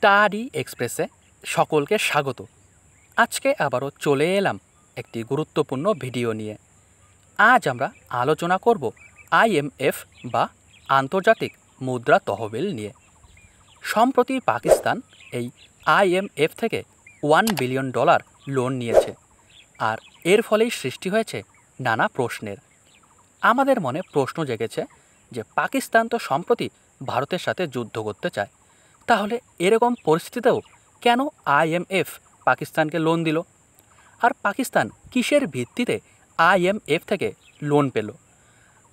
Study এক্সপ্রেসে সকলকে স্বাগত। আজকে আবারও চলে এলাম একটি গুরুত্বপূর্ণ ভিডিও নিয়ে। আজ আমরা আলোচনা করব আইএমএফ বা আন্তর্জাতিক মুদ্রা তহবিল নিয়ে। সম্প্রতি পাকিস্তান এই আইএমএফ থেকে $1 বিলিয়ন লোন নিয়েছে, আর এর ফলেই সৃষ্টি হয়েছে নানা প্রশ্নের। আমাদের মনে প্রশ্ন জেগেছে যে পাকিস্তান তো সম্প্রতি ভারতের সাথে যুদ্ধ করতে চায়, তাহলে এরকম পরিস্থিতিতেও কেন আইএমএফ পাকিস্তানকে লোন দিল? আর পাকিস্তান কিসের ভিত্তিতে আইএমএফ থেকে লোন পেল?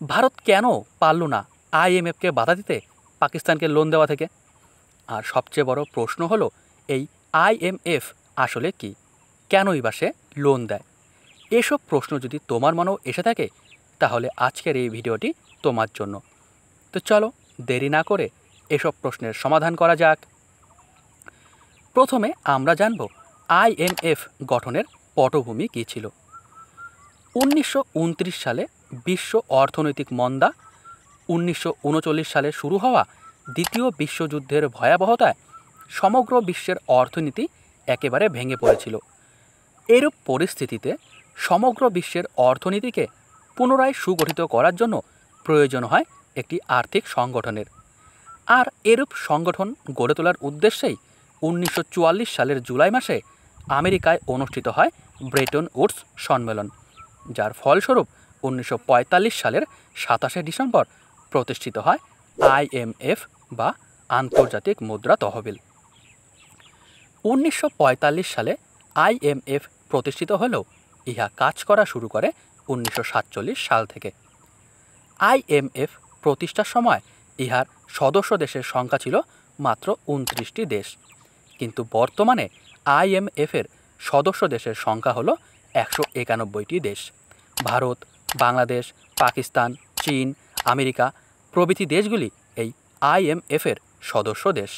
ভারত কেন পারল না আইএমএফকে বাধা দিতে পাকিস্তানকে লোন দেওয়া থেকে? আর সবচেয়ে বড় প্রশ্ন হলো, এই আইএমএফ আসলে কি, কেনই বা সে লোন দেয়? এসব প্রশ্ন যদি তোমার মনেও এসে থাকে, তাহলে আজকের এই ভিডিওটি তোমার জন্য। তো চলো দেরি না করে এসব প্রশ্নের সমাধান করা যাক। প্রথমে আমরা জানব আইএমএফ গঠনের পটভূমি কী ছিল। 1929 সালে বিশ্ব অর্থনৈতিক মন্দা, 1939 সালে শুরু হওয়া দ্বিতীয় বিশ্বযুদ্ধের ভয়াবহতায় সমগ্র বিশ্বের অর্থনীতি একেবারে ভেঙে পড়েছিল। এরূপ পরিস্থিতিতে সমগ্র বিশ্বের অর্থনীতিকে পুনরায় সুগঠিত করার জন্য প্রয়োজন হয় একটি আর্থিক সংগঠনের। আর এরূপ সংগঠন গড়ে তোলার উদ্দেশ্যেই 1944 সালের জুলাই মাসে আমেরিকায় অনুষ্ঠিত হয় ব্রেটন উডস সম্মেলন, যার ফলস্বরূপ 1945 সালের 27শে ডিসেম্বর প্রতিষ্ঠিত হয় আইএমএফ বা আন্তর্জাতিক মুদ্রা তহবিল। 1945 সালে আইএমএফ প্রতিষ্ঠিত হলেও ইহা কাজ করা শুরু করে 1947 সাল থেকে। আইএমএফ প্রতিষ্ঠার সময় ইহার সদস্য দেশের সংখ্যা ছিল মাত্র 29টি দেশ, কিন্তু বর্তমানে আইএমএফের সদস্য দেশের সংখ্যা হল 191টি দেশ। ভারত, বাংলাদেশ, পাকিস্তান, চীন, আমেরিকা প্রভৃতি দেশগুলি এই আইএমএফের সদস্য দেশ।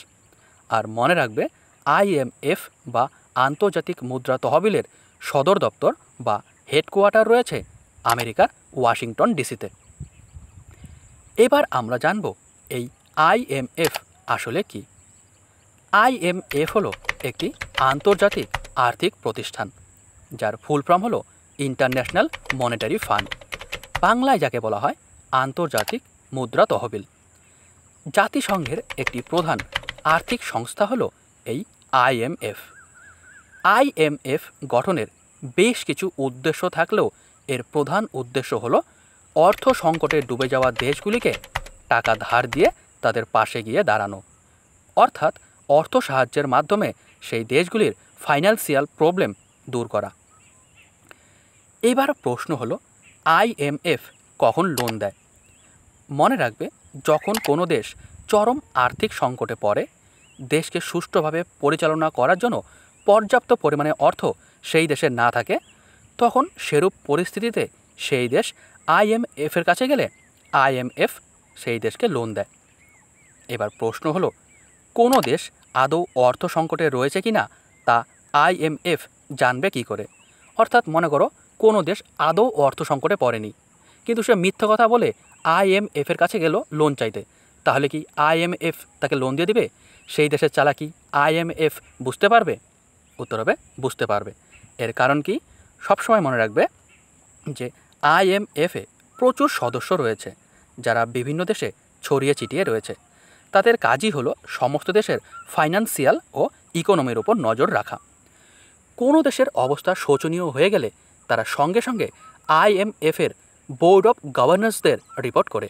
আর মনে রাখবে, আইএমএফ বা আন্তর্জাতিক মুদ্রা তহবিলের সদর দপ্তর বা হেডকোয়ার্টার রয়েছে আমেরিকার ওয়াশিংটন ডিসিতে। এবার আমরা জানব এই আইএমএফ আসলে কি। আইএমএফ হলো একটি আন্তর্জাতিক আর্থিক প্রতিষ্ঠান, যার ফুল ফর্ম হলো ইন্টারন্যাশনাল মনিটারি ফান্ড, বাংলায় যাকে বলা হয় আন্তর্জাতিক মুদ্রা তহবিল। জাতিসংঘের একটি প্রধান আর্থিক সংস্থা হলো এই আইএমএফ। আইএমএফ গঠনের বেশ কিছু উদ্দেশ্য থাকলেও এর প্রধান উদ্দেশ্য হলো অর্থ সংকটে ডুবে যাওয়া দেশগুলিকে টাকা ধার দিয়ে তাদের পাশে গিয়ে দাঁড়ানো, অর্থাৎ অর্থ সাহায্যের মাধ্যমে সেই দেশগুলির ফাইন্যান্সিয়াল প্রবলেম দূর করা। এবার প্রশ্ন হলো, আইএমএফ কখন লোন দেয়? মনে রাখবে, যখন কোনো দেশ চরম আর্থিক সংকটে পড়ে, দেশকে সুষ্ঠুভাবে পরিচালনা করার জন্য পর্যাপ্ত পরিমাণে অর্থ সেই দেশে না থাকে, তখন সেরূপ পরিস্থিতিতে সেই দেশ আইএমএফের কাছে গেলে আইএমএফ সেই দেশকে লোন দেয়। এবার প্রশ্ন হলো, কোনো দেশ আদৌ অর্থ সংকটে রয়েছে কি না তা আইএমএফ জানবে কি করে? অর্থাৎ মনে করো, কোনো দেশ আদৌ অর্থ সংকটে পড়েনি, কিন্তু সে মিথ্যা কথা বলে আইএমএফের কাছে গেল লোন চাইতে, তাহলে কি আইএমএফ তাকে লোন দিয়ে দিবে? সেই দেশের চালাকি আইএমএফ বুঝতে পারবে? উত্তর হবে বুঝতে পারবে। এর কারণ কি? সবসময় মনে রাখবে যে আইএমএফে প্রচুর সদস্য রয়েছে, যারা বিভিন্ন দেশে ছড়িয়ে ছিটিয়ে রয়েছে। তাদের কাজই হলো সমস্ত দেশের ফাইন্যান্সিয়াল ও ইকোনমির উপর নজর রাখা। কোনো দেশের অবস্থা শোচনীয় হয়ে গেলে তারা সঙ্গে সঙ্গে আইএমএফের বোর্ড অফ গভর্নর্সদের রিপোর্ট করে।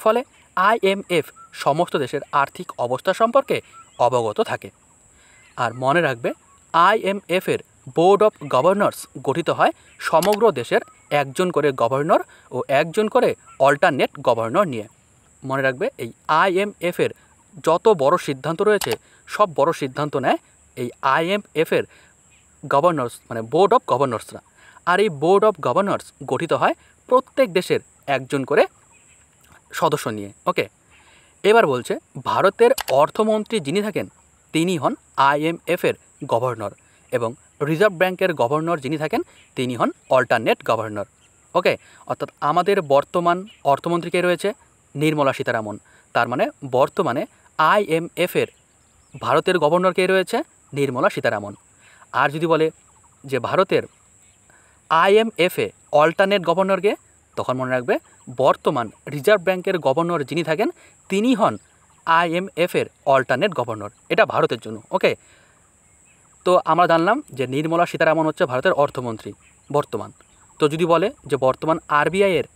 ফলে আইএমএফ সমস্ত দেশের আর্থিক অবস্থা সম্পর্কে অবগত থাকে। আর মনে রাখবে, আইএমএফের বোর্ড অফ গভর্নর্স গঠিত হয় সমগ্র দেশের একজন করে গভর্নর ও একজন করে অল্টারনেট গভর্নর নিয়ে। মনে রাখবে, এই আইএমএফের যত বড় সিদ্ধান্ত রয়েছে সব বড় সিদ্ধান্ত নেয় এই আইএমএফের গভর্নর্স, মানে বোর্ড অফ গভর্নর্সরা। আর এই বোর্ড অফ গভর্নর্স গঠিত হয় প্রত্যেক দেশের একজন করে সদস্য নিয়ে। ওকে, এবার বলছে, ভারতের অর্থমন্ত্রী যিনি থাকেন তিনি হন আইএমএফের গভর্নর, এবং রিজার্ভ ব্যাংকের গভর্নর যিনি থাকেন তিনি হন অল্টারনেট গভর্নর। ওকে, অর্থাৎ আমাদের বর্তমান অর্থমন্ত্রী কে রয়েছে? নির্মলা সীতারামন। তার মানে বর্তমানে আইএমএফের ভারতের গভর্নর কে রয়েছে? নির্মলা সীতারামন। আর যদি বলে যে ভারতের IMF-এ অল্টারনেট গভর্নর কে, তখন মনে রাখবে বর্তমান রিজার্ভ ব্যাংকের গভর্নর যিনি থাকেন তিনি হন IMF-এর অল্টারনেট গভর্নর। এটা ভারতের জন্য। ওকে, তো আমরা জানলাম যে নির্মলা সীতারামন হচ্ছে ভারতের অর্থমন্ত্রী বর্তমান। তো যদি বলে যে বর্তমান RBI-এর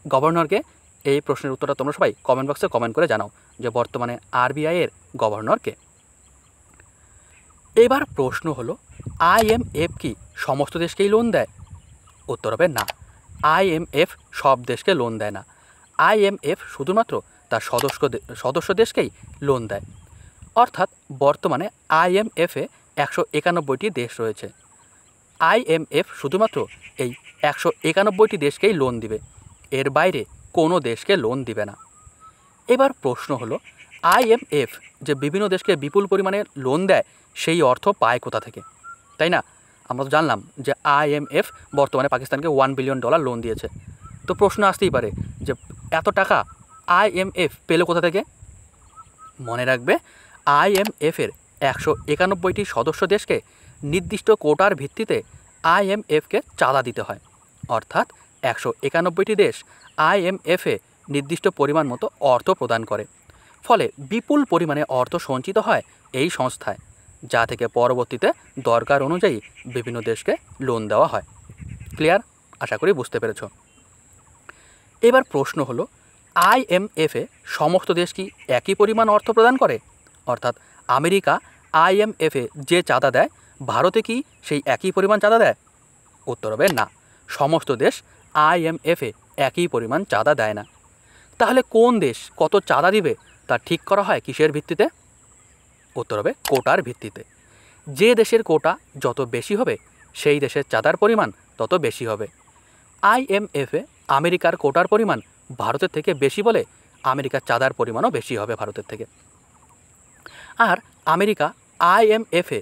গভর্নরকে, এই প্রশ্নের উত্তরটা তোমরা সবাই কমেন্ট বক্সে কমেন্ট করে জানাও যে বর্তমানে RBI-এর গভর্নরকে। এবার প্রশ্ন হলো, IMF কি সমস্ত দেশকেই লোন দেয়? উত্তর হবে না। IMF সব দেশকে লোন দেয় না। IMF শুধুমাত্র তার সদস্য দেশকেই লোন দেয়। অর্থাৎ বর্তমানে IMF-এ 191টি দেশ রয়েছে। IMF শুধুমাত্র এই 191টি দেশকেই লোন দিবে, এর বাইরে কোনো দেশকে লোন দিবে না। এবার প্রশ্ন হলো, IMF যে বিভিন্ন দেশকে বিপুল পরিমাণে লোন দেয় সেই অর্থ পায় কোথা থেকে, তাই না? আমরা তো জানলাম যে IMF বর্তমানে পাকিস্তানকে $1 বিলিয়ন লোন দিয়েছে। তো প্রশ্ন আসতেই পারে যে এত টাকা IMF পেল কোথা থেকে? মনে রাখবে IMF-এর 191টি সদস্য দেশকে নির্দিষ্ট কোটার ভিত্তিতে IMF-কে চাঁদা দিতে হয়। অর্থাৎ 191টি দেশ IMF-এ নির্দিষ্ট পরিমাণ মতো অর্থ প্রদান করে। ফলে বিপুল পরিমাণে অর্থ সঞ্চিত হয় এই সংস্থায়, যা থেকে পরবর্তীতে দরকার অনুযায়ী বিভিন্ন দেশকে লোন দেওয়া হয়। ক্লিয়ার? আশা করি বুঝতে পেরেছ। এবার প্রশ্ন হলো, IMF-এ সমস্ত দেশ কি একই পরিমাণ অর্থ প্রদান করে? অর্থাৎ আমেরিকা IMF-এ যে চাঁদা দেয়, ভারতে কি সেই একই পরিমাণ চাঁদা দেয়? উত্তর হবে না। সমস্ত দেশ IMF-এ একই পরিমাণ চাঁদা দেয় না। তাহলে কোন দেশ কত চাঁদা দিবে তা ঠিক করা হয় কিসের ভিত্তিতে? উত্তর হবে কোটার ভিত্তিতে। যে দেশের কোটা যত বেশি হবে সেই দেশের চাঁদার পরিমাণ তত বেশি হবে। IMF-এ আমেরিকার কোটার পরিমাণ ভারতের থেকে বেশি বলে আমেরিকার চাঁদার পরিমাণও বেশি হবে ভারতের থেকে। আর আমেরিকা IMF-এ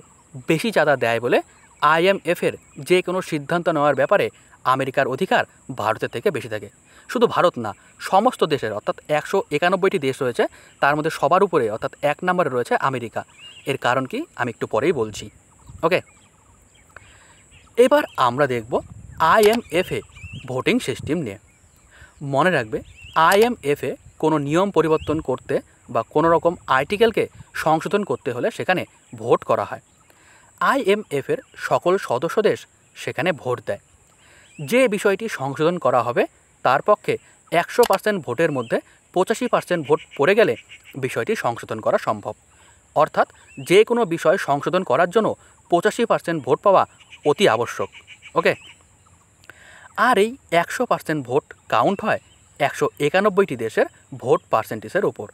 বেশি চাঁদা দেয় বলে IMF-এর যে কোনো সিদ্ধান্ত নেওয়ার ব্যাপারে আমেরিকার অধিকার ভারতের থেকে বেশি থাকে। শুধু ভারত না, সমস্ত দেশের, অর্থাৎ 191টি দেশ রয়েছে, তার মধ্যে সবার উপরে অর্থাৎ 1 নম্বরে রয়েছে আমেরিকা। এর কারণ কি আমি একটু পরেই বলছি। ওকে, এবার আমরা দেখব IMF-এ ভোটিং সিস্টেম নিয়ে। মনে রাখবে IMF-এ কোনো নিয়ম পরিবর্তন করতে বা কোনো রকম আর্টিকেলকে সংশোধন করতে হলে সেখানে ভোট করা হয়। IMF-এর সকল সদস্য দেশ সেখানে ভোট দেয়। যে বিষয়টি সংশোধন করা হবে তার পক্ষে 100% ভোটের মধ্যে 85% ভোট পড়ে গেলে বিষয়টি সংশোধন করা সম্ভব। অর্থাৎ যে কোনো বিষয় সংশোধন করার জন্য 85% ভোট পাওয়া অতি আবশ্যক। ওকে, আর এই 100% ভোট কাউন্ট হয় 191টি দেশের ভোট পার্সেন্টেজের উপর।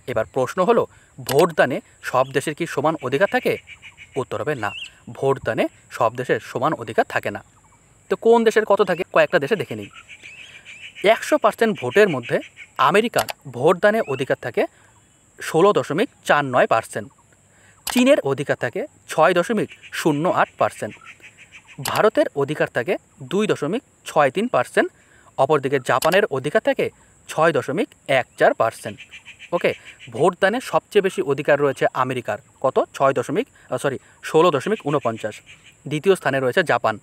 এবার প্রশ্ন হলো, ভোটদানে সব দেশের কি সমান অধিকার থাকে? উত্তর হবে না। ভোটদানে সব দেশের সমান অধিকার থাকে না। তো কোন দেশের কত থাকে কয়েকটা দেশে দেখে নিই। 100% ভোটের মধ্যে আমেরিকার ভোটদানে অধিকার থাকে 16.49%, চীনের অধিকার থাকে 6.08%, ভারতের অধিকার থাকে 2.63%, অপরদিকে জাপানের অধিকার থাকে 6.14%। ওকে, ভোটদানে সবচেয়ে বেশি অধিকার রয়েছে আমেরিকার, কত? 16.49। দ্বিতীয় স্থানে রয়েছে জাপান,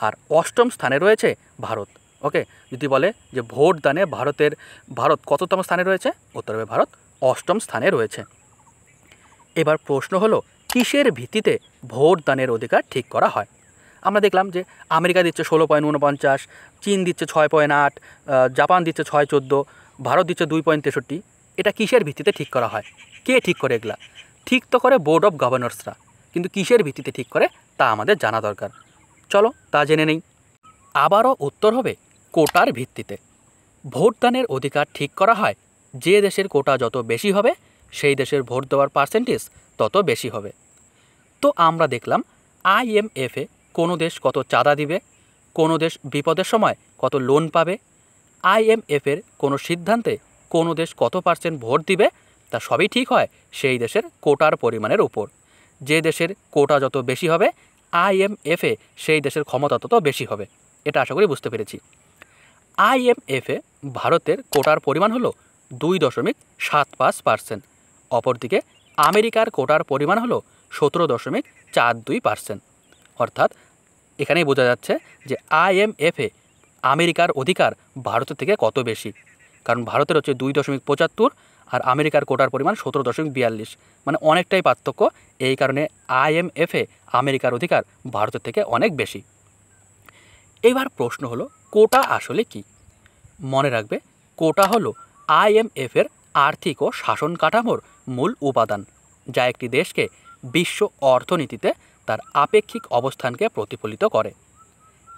আর অষ্টম স্থানে রয়েছে ভারত। ওকে, যদি বলে যে ভোটদানে ভারত কততম স্থানে রয়েছে? উত্তর হবে ভারত অষ্টম স্থানে রয়েছে। এবার প্রশ্ন হলো, কিসের ভিত্তিতে ভোটদানের অধিকার ঠিক করা হয়? আমরা দেখলাম যে আমেরিকা দিচ্ছে 16.49, চীন দিচ্ছে 6.8, জাপান দিচ্ছে 6.14, ভারত দিচ্ছে 2.63। এটা কিসের ভিত্তিতে ঠিক করা হয়? কে ঠিক করে এগুলা? ঠিক তো করে বোর্ড অফ গভর্নর্সরা, কিন্তু কিসের ভিত্তিতে ঠিক করে তা আমাদের জানা দরকার। চলো তা জেনে নেই। আবারও উত্তর হবে কোটার ভিত্তিতে। ভোটদানের অধিকার ঠিক করা হয় যে দেশের কোটা যত বেশি হবে সেই দেশের ভোট দেওয়ার পার্সেন্টেজ তত বেশি হবে। তো আমরা দেখলাম IMF-এ কোনো দেশ কত চাঁদা দিবে, কোনো দেশ বিপদের সময় কত লোন পাবে, IMF-এর কোনো সিদ্ধান্তে কোনো দেশ কত পার্সেন্ট ভোট দিবে, তা সবই ঠিক হয় সেই দেশের কোটার পরিমাণের উপর। যে দেশের কোটা যত বেশি হবে IMF-এ সেই দেশের ক্ষমতা তত বেশি হবে। এটা আশা করি বুঝতে পেরেছি। IMF-এ ভারতের কোটার পরিমাণ হলো 2.75%, অপরদিকে আমেরিকার কোটার পরিমাণ হলো 17.42%। অর্থাৎ এখানেই বোঝা যাচ্ছে যে IMF-এ আমেরিকার অধিকার ভারতের থেকে কত বেশি, কারণ ভারতের হচ্ছে 2.75 আর আমেরিকার কোটার পরিমাণ 17.42, মানে অনেকটাই পার্থক্য। এই কারণে IMF-এ আমেরিকার অধিকার ভারতের থেকে অনেক বেশি। এবার প্রশ্ন হলো কোটা আসলে কি? মনে রাখবে, কোটা হলো IMF-এর আর্থিক ও শাসন কাঠামোর মূল উপাদান, যা একটি দেশকে বিশ্ব অর্থনীতিতে তার আপেক্ষিক অবস্থানকে প্রতিফলিত করে।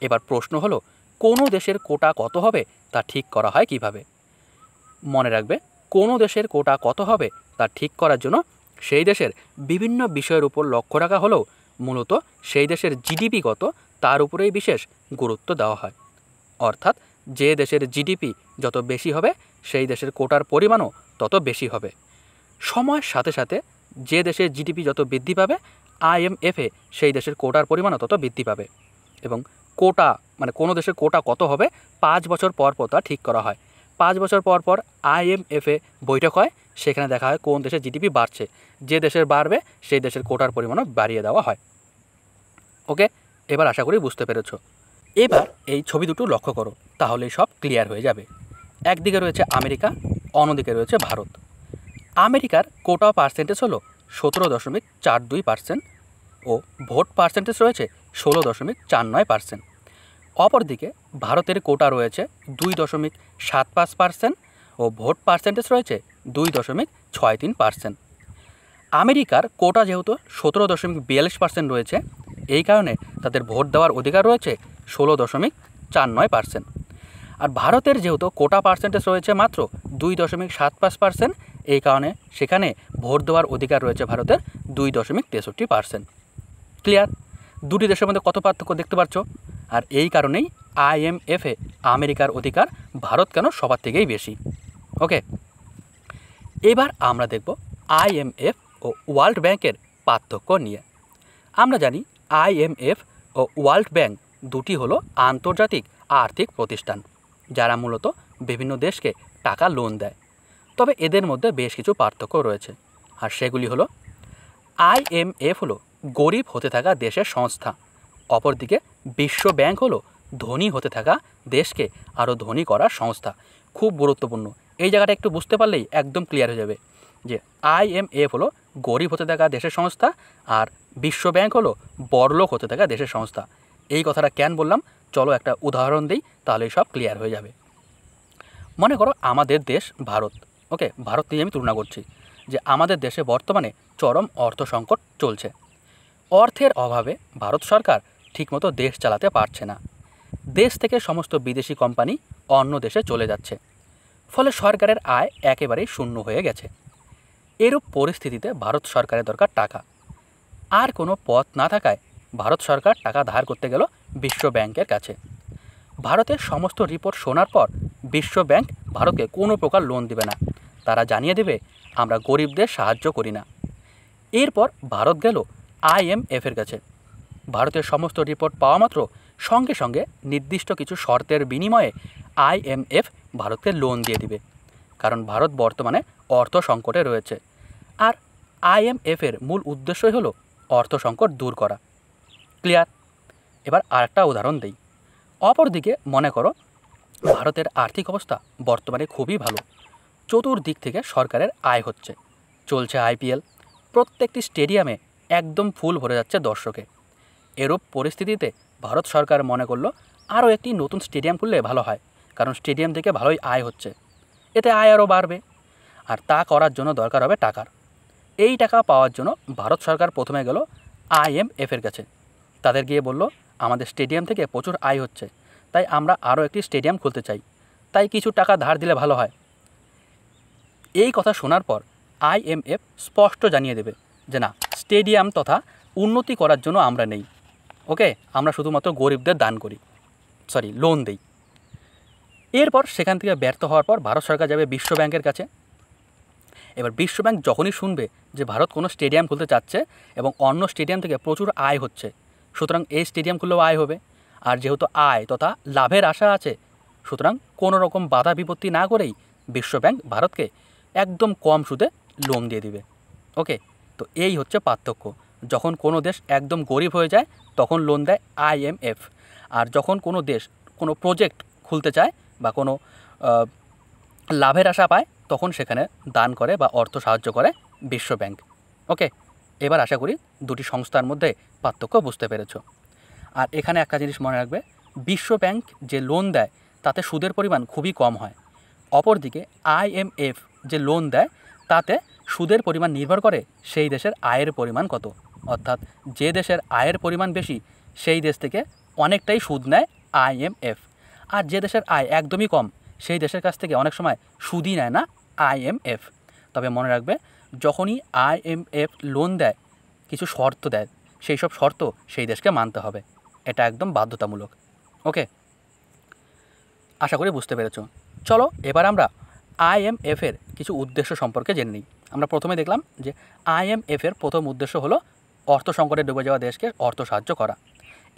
এবার প্রশ্ন হলো কোনো দেশের কোটা কত হবে তা ঠিক করা হয় কিভাবে? মনে রাখবে, কোনো দেশের কোটা কত হবে তা ঠিক করার জন্য সেই দেশের বিভিন্ন বিষয়ের উপর লক্ষ্য রাখা হলেও মূলত সেই দেশের জিডিপি কত তার উপরেই বিশেষ গুরুত্ব দেওয়া হয়। অর্থাৎ যে দেশের জিডিপি যত বেশি হবে সেই দেশের কোটার পরিমাণও তত বেশি হবে। সময়ের সাথে সাথে যে দেশের জিডিপি যত বৃদ্ধি পাবে IMF-এ সেই দেশের কোটার পরিমাণও তত বৃদ্ধি পাবে। এবং কোটা মানে কোনো দেশের কোটা কত হবে 5 বছর পর পর তা ঠিক করা হয়। 5 বছর পর পর IMF-এ বৈঠক হয়, সেখানে দেখা হয় কোন দেশের জিডিপি বাড়ছে, যে দেশের বাড়বে সেই দেশের কোটার পরিমাণও বাড়িয়ে দেওয়া হয়। ওকে, এবার আশা করি বুঝতে পেরেছো। এবার এই ছবি দুটো লক্ষ্য করো, তাহলেই সব ক্লিয়ার হয়ে যাবে। একদিকে রয়েছে আমেরিকা, অন্যদিকে রয়েছে ভারত। আমেরিকার কোটা পার্সেন্টেজ হলো 17.42% ও ভোট পার্সেন্টেজ রয়েছে 16.49%। অপরদিকে ভারতের কোটা রয়েছে 2.75% ও ভোট পার্সেন্টেজ রয়েছে 2.63%। আমেরিকার কোটা যেহেতু 17.42% রয়েছে, এই কারণে তাদের ভোট দেওয়ার অধিকার রয়েছে 16.49%। আর ভারতের যেহেতু কোটা পার্সেন্টেজ রয়েছে মাত্র 2.75%, এই কারণে সেখানে ভোট দেওয়ার অধিকার রয়েছে ভারতের 2.63%। ক্লিয়ার? দুটি দেশের মধ্যে কত পার্থক্য দেখতে পাচ্ছ? আর এই কারণেই IMF-এ আমেরিকার অধিকার ভারত কেন সবার থেকেই বেশি। ওকে, এবার আমরা দেখব IMF ও ওয়ার্ল্ড ব্যাংকের পার্থক্য নিয়ে। আমরা জানি IMF ও ওয়ার্ল্ড ব্যাংক দুটি হলো আন্তর্জাতিক আর্থিক প্রতিষ্ঠান, যারা মূলত বিভিন্ন দেশকে টাকা লোন দেয়। তবে এদের মধ্যে বেশ কিছু পার্থক্য রয়েছে, আর সেগুলি হলো IMF হলো গরিব হতে থাকা দেশের সংস্থা, অপরদিকে বিশ্ব ব্যাংক হলো ধনী হতে থাকা দেশকে আরও ধনী করার সংস্থা। খুব গুরুত্বপূর্ণ, এই জায়গাটা একটু বুঝতে পারলেই একদম ক্লিয়ার হয়ে যাবে যে IMF হলো গরিব হতে থাকা দেশের সংস্থা আর বিশ্ব ব্যাংক হলো বড়লোক হতে থাকা দেশের সংস্থা। এই কথাটা কেন বললাম, চলো একটা উদাহরণ দিই, তাহলেই সব ক্লিয়ার হয়ে যাবে। মনে করো আমাদের দেশ ভারত। ওকে, ভারত নিয়ে আমি তুলনা করছি যে আমাদের দেশে বর্তমানে চরম অর্থ সংকট চলছে। অর্থের অভাবে ভারত সরকার ঠিকমতো দেশ চালাতে পারছে না। দেশ থেকে সমস্ত বিদেশি কোম্পানি অন্য দেশে চলে যাচ্ছে, ফলে সরকারের আয় একেবারেই শূন্য হয়ে গেছে। এরূপ পরিস্থিতিতে ভারত সরকারের দরকার টাকা। আর কোনো পথ না থাকায় ভারত সরকার টাকা ধার করতে গেল বিশ্ব ব্যাংকের কাছে। ভারতের সমস্ত রিপোর্ট শোনার পর বিশ্ব ব্যাংক ভারতকে কোনো প্রকার লোন দেবে না। তারা জানিয়ে দেবে আমরা গরিবদের সাহায্য করি না। এরপর ভারত গেল IMF-এর কাছে। ভারতের সমস্ত রিপোর্ট পাওয়া মাত্র সঙ্গে সঙ্গে নির্দিষ্ট কিছু শর্তের বিনিময়ে IMF ভারতকে লোন দিয়ে দিবে, কারণ ভারত বর্তমানে অর্থ সংকটে রয়েছে। আর IMF-এর মূল উদ্দেশ্যই হলো অর্থ সংকট দূর করা। ক্লিয়ার? এবার আরেকটা উদাহরণ দিই। অপরদিকে মনে করো ভারতের আর্থিক অবস্থা বর্তমানে খুবই ভালো, চতুর্দিক থেকে সরকারের আয় হচ্ছে, চলছে IPL, প্রত্যেকটি স্টেডিয়ামে একদম ফুল ভরে যাচ্ছে দর্শকে। এরূপ পরিস্থিতিতে ভারত সরকার মনে করলো আরও একটি নতুন স্টেডিয়াম খুললে ভালো হয়, কারণ স্টেডিয়াম থেকে ভালোই আয় হচ্ছে, এতে আয় আরও বাড়বে। আর তা করার জন্য দরকার হবে টাকার। এই টাকা পাওয়ার জন্য ভারত সরকার প্রথমে গেল IMF-এর কাছে। তাদের গিয়ে বলল আমাদের স্টেডিয়াম থেকে প্রচুর আয় হচ্ছে, তাই আমরা আরও একটি স্টেডিয়াম খুলতে চাই, তাই কিছু টাকা ধার দিলে ভালো হয়। এই কথা শোনার পর IMF স্পষ্ট জানিয়ে দেবে যে না, স্টেডিয়াম তথা উন্নতি করার জন্য আমরা নেই। ওকে, আমরা শুধুমাত্র গরিবদের দান করি, লোন দেই। এরপর সেখান থেকে ব্যর্থ হওয়ার পর ভারত সরকার যাবে বিশ্ব ব্যাংকের কাছে। এবার বিশ্ব ব্যাংক যখনই শুনবে যে ভারত কোনো স্টেডিয়াম খুলতে চাচ্ছে এবং অন্য স্টেডিয়াম থেকে প্রচুর আয় হচ্ছে, সুতরাং এই স্টেডিয়াম খুললেও আয় হবে। আর যেহেতু আয় তথা লাভের আশা আছে, সুতরাং কোনো রকম বাধা বিপত্তি না করেই বিশ্ব ব্যাংক ভারতকে একদম কম সুদে লোন দিয়ে দিবে। ওকে, তো এই হচ্ছে পার্থক্য। যখন কোনো দেশ একদম গরিব হয়ে যায় তখন লোন দেয় IMF, আর যখন কোনো দেশ কোনো প্রজেক্ট খুলতে চায় বা কোনো লাভের আশা পায় তখন সেখানে দান করে বা অর্থ সাহায্য করে বিশ্ব ব্যাংক। ওকে, এবার আশা করি দুটি সংস্থার মধ্যে পার্থক্য বুঝতে পেরেছ। আর এখানে একটা জিনিস মনে রাখবে, বিশ্ব ব্যাংক যে লোন দেয় তাতে সুদের পরিমাণ খুবই কম হয়। অপরদিকে IMF যে লোন দেয় তাতে সুদের পরিমাণ নির্ভর করে সেই দেশের আয়ের পরিমাণ কত, অর্থাৎ যে দেশের আয়ের পরিমাণ বেশি সেই দেশ থেকে অনেকটাই সুদ নেয় IMF, আর যে দেশের আয় একদমই কম সেই দেশের কাছ থেকে অনেক সময় সুদই নেয় না IMF। তবে মনে রাখবে, যখনই IMF লোন দেয় কিছু শর্ত দেয়, সেই সব শর্ত সেই দেশকে মানতে হবে, এটা একদম বাধ্যতামূলক। ওকে, আশা করি বুঝতে পেরেছ। চলো এবার আমরা IMF-এর কিছু উদ্দেশ্য সম্পর্কে জেনে নিই। আমরা প্রথমে দেখলাম যে IMF-এর প্রথম উদ্দেশ্য হলো অর্থ সংকটে ডুবে যাওয়া দেশকে অর্থ সাহায্য করা।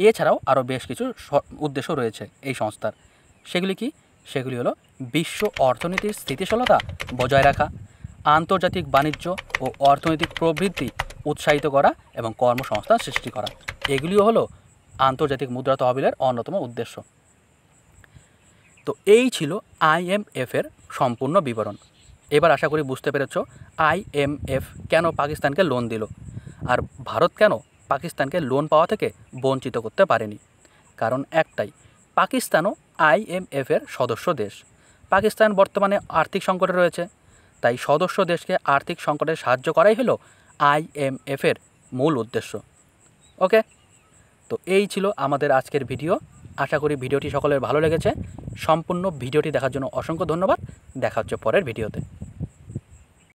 এছাড়াও আরও বেশ কিছু উদ্দেশ্য রয়েছে এই সংস্থার। সেগুলি কি? সেগুলি হলো বিশ্ব অর্থনীতির স্থিতিশীলতা বজায় রাখা, আন্তর্জাতিক বাণিজ্য ও অর্থনৈতিক প্রবৃদ্ধি উৎসাহিত করা এবং কর্মসংস্থান সৃষ্টি করা। এগুলিও হলো আন্তর্জাতিক মুদ্রা তহবিলের অন্যতম উদ্দেশ্য। তো এই ছিল IMF-এর সম্পূর্ণ বিবরণ। এবার আশা করি বুঝতে পেরেছ IMF কেন পাকিস্তানকে লোন দিল, আর ভারত কেন পাকিস্তানকে লোন পাওয়া থেকে বঞ্চিত করতে পারেনি। কারণ একটাই, পাকিস্তানও IMF-এর সদস্য দেশ। পাকিস্তান বর্তমানে আর্থিক সংকটে রয়েছে, তাই সদস্য দেশকে আর্থিক সংকটে সাহায্য করাই হলো IMF-এর মূল উদ্দেশ্য। ওকে, তো এই ছিল আমাদের আজকের ভিডিও। আশা করি ভিডিওটি সকলের ভালো লেগেছে। সম্পূর্ণ ভিডিওটি দেখার জন্য অসংখ্য ধন্যবাদ। দেখা হচ্ছে পরের ভিডিওতে।